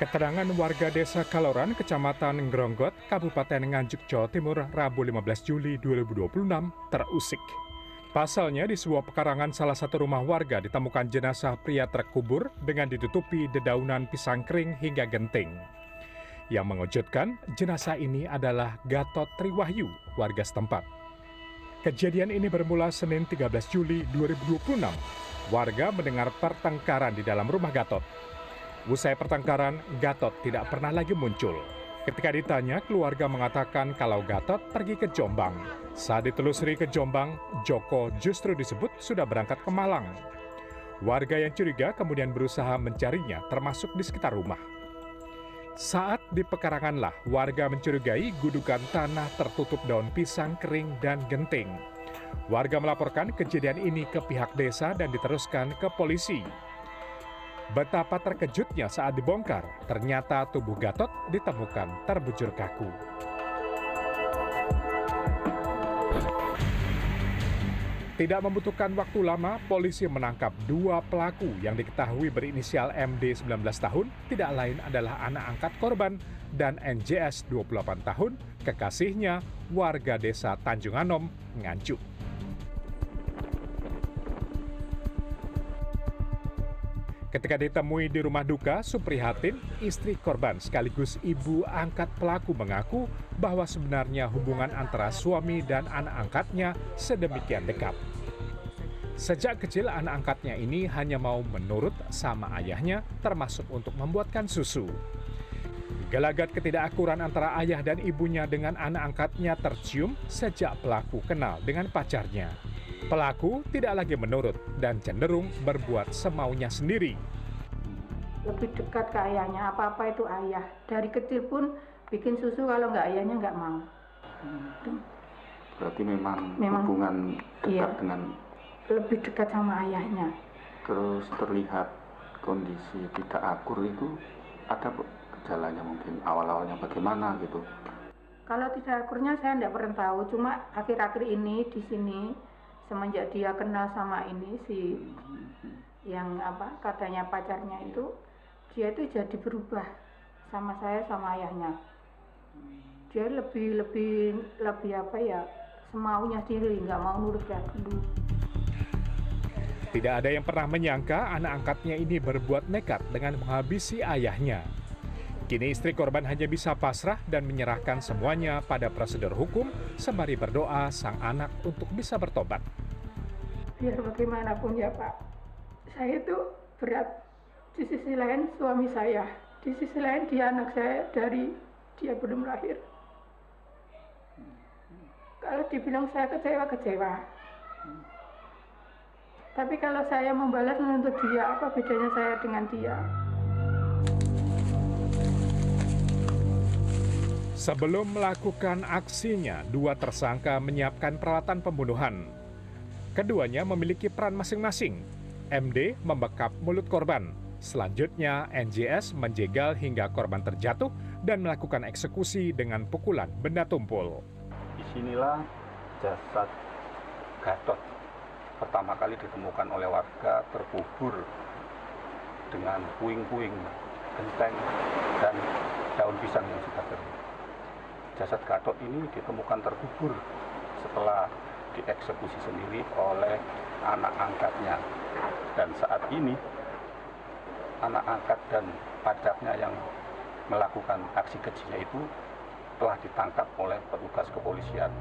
Keterangan warga desa Kaloran, Kecamatan Ngronggot, Kabupaten Nganjuk, Jawa Timur, Rabu 15 Juli 2026 terusik. Pasalnya di sebuah pekarangan salah satu rumah warga ditemukan jenazah pria terkubur dengan ditutupi dedaunan pisang kering hingga genting. Yang mengejutkan, jenazah ini adalah Gatot Triwahyu, warga setempat. Kejadian ini bermula Senin 13 Juli 2026. Warga mendengar pertengkaran di dalam rumah Gatot. Usai pertengkaran, Gatot tidak pernah lagi muncul. Ketika ditanya, keluarga mengatakan kalau Gatot pergi ke Jombang. Saat ditelusuri ke Jombang, Joko justru disebut sudah berangkat ke Malang. Warga yang curiga kemudian berusaha mencarinya, termasuk di sekitar rumah. Saat di pekaranganlah, warga mencurigai gudukan tanah tertutup daun pisang kering dan genting. Warga melaporkan kejadian ini ke pihak desa dan diteruskan ke polisi. Betapa terkejutnya saat dibongkar, ternyata tubuh Gatot ditemukan terbujur kaku. Tidak membutuhkan waktu lama, polisi menangkap dua pelaku yang diketahui berinisial MD 19 tahun, tidak lain adalah anak angkat korban, dan NJS 28 tahun, kekasihnya, warga desa Tanjung Anom, Nganjuk. Ketika ditemui di rumah duka, Suprihatin, istri korban sekaligus ibu angkat pelaku mengaku bahwa sebenarnya hubungan antara suami dan anak angkatnya sedemikian dekat. Sejak kecil anak angkatnya ini hanya mau menurut sama ayahnya termasuk untuk membuatkan susu. Gelagat ketidakakuran antara ayah dan ibunya dengan anak angkatnya tercium sejak pelaku kenal dengan pacarnya. Pelaku tidak lagi menurut dan cenderung berbuat semaunya sendiri. Lebih dekat ke ayahnya, apa-apa itu ayah. Dari kecil pun bikin susu, kalau nggak ayahnya nggak mau. Berarti memang hubungan dekat iya, dengan... Lebih dekat sama ayahnya. Terus terlihat kondisi tidak akur itu, ada gejalanya mungkin awal-awalnya bagaimana gitu? Kalau tidak akurnya saya nggak pernah tahu, cuma akhir-akhir ini di sini semenjak dia kenal sama ini si yang katanya pacarnya itu, dia itu jadi berubah sama saya sama ayahnya. Dia lebih semaunya sendiri, nggak mau nurut kayak dulu. Tidak ada yang pernah menyangka anak angkatnya ini berbuat nekat dengan menghabisi ayahnya. Kini istri korban hanya bisa pasrah dan menyerahkan semuanya pada prosedur hukum sembari berdoa sang anak untuk bisa bertobat. Biar bagaimanapun ya Pak, saya itu berat. Di sisi lain suami saya, di sisi lain dia anak saya dari dia belum lahir. Kalau dibilang saya kecewa. Tapi kalau saya membalas menuntut dia, apa bedanya saya dengan dia? Sebelum melakukan aksinya, dua tersangka menyiapkan peralatan pembunuhan. Keduanya memiliki peran masing-masing. MD membekap mulut korban. Selanjutnya, NJS menjegal hingga korban terjatuh dan melakukan eksekusi dengan pukulan benda tumpul. Disinilah jasad Gatot pertama kali ditemukan oleh warga terkubur dengan puing-puing, genteng, dan daun pisang yang sudah kering. Jasad Gatot ini ditemukan terkubur setelah dieksekusi sendiri oleh anak angkatnya. Dan saat ini anak angkat dan pacarnya yang melakukan aksi kejinya itu telah ditangkap oleh petugas kepolisian.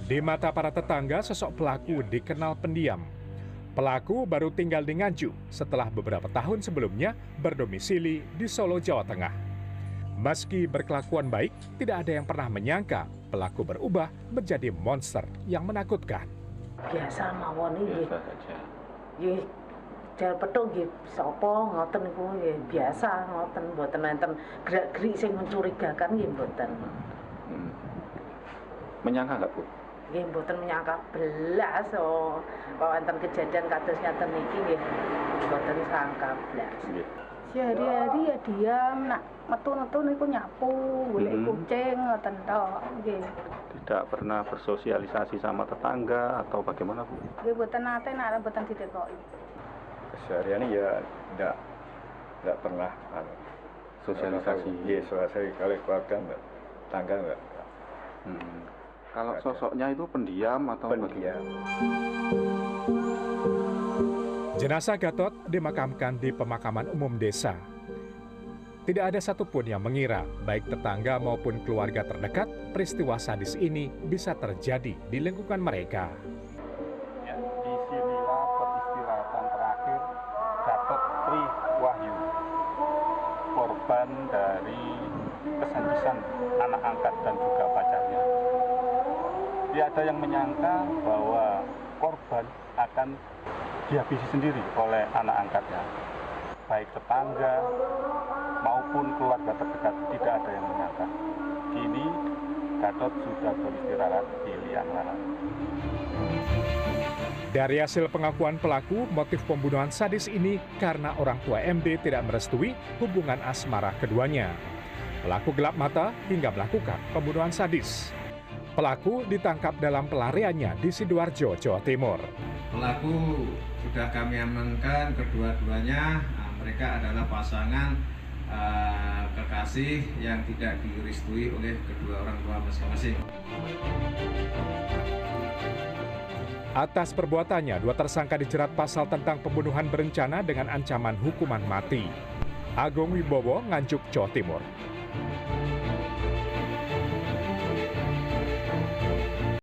Di mata para tetangga, sosok pelaku dikenal pendiam. Pelaku baru tinggal di Nganjuk setelah beberapa tahun sebelumnya berdomisili di Solo, Jawa Tengah. Meski berkelakuan baik, tidak ada yang pernah menyangka pelaku berubah menjadi monster yang menakutkan. Biasa mawon iki. Nggih, jar petuk nggih sapa ngoten niku nggih biasa ngoten, mboten enten gerak-gerik sing mencurigakan nggih mboten. Menyangka nggak, Bu? Nggih mboten menyangka belas kok enten kejadian kados ngaten niki nggih mboten sangka blas. Sehari-hari ya diam, nak metu-metu niku nyapu, golek kucing ngoten tok nggih. Tidak pernah bersosialisasi sama tetangga atau bagaimana, Bu? Nggih mboten nate nek mboten ditekoki. Kesehariannya ya nggak pernah Sosialisasi. Iya, sosialisasi kalau keluarga nggak, tangga nggak. Kalau sosoknya itu pendiam atau Pendiam. Jenazah Gatot dimakamkan di pemakaman umum desa. Tidak ada satupun yang mengira, baik tetangga maupun keluarga terdekat, peristiwa sadis ini bisa terjadi di lingkungan mereka. Ya, disinilah peristirahatan terakhir Gatot Tri Wahyu, korban dari kesanjisan anak angkat dan juga pacarnya. Tidak ada yang menyangka bahwa korban akan dihabisi sendiri oleh anak angkatnya. Baik tetangga maupun keluarga terdekat tidak ada yang menyangka. Kini Gatot sudah beristirahat di liang lahat. Dari hasil pengakuan pelaku, motif pembunuhan sadis ini karena orang tua MD tidak merestui hubungan asmara keduanya. Pelaku gelap mata hingga melakukan pembunuhan sadis. Pelaku ditangkap dalam pelariannya di Sidoarjo, Jawa Timur. Pelaku sudah kami amankan kedua-duanya. Mereka adalah pasangan kekasih yang tidak direstui oleh kedua orang tua masing-masing. Atas perbuatannya, dua tersangka dijerat pasal tentang pembunuhan berencana dengan ancaman hukuman mati. Agung Wibowo, Nganjuk, Jawa Timur.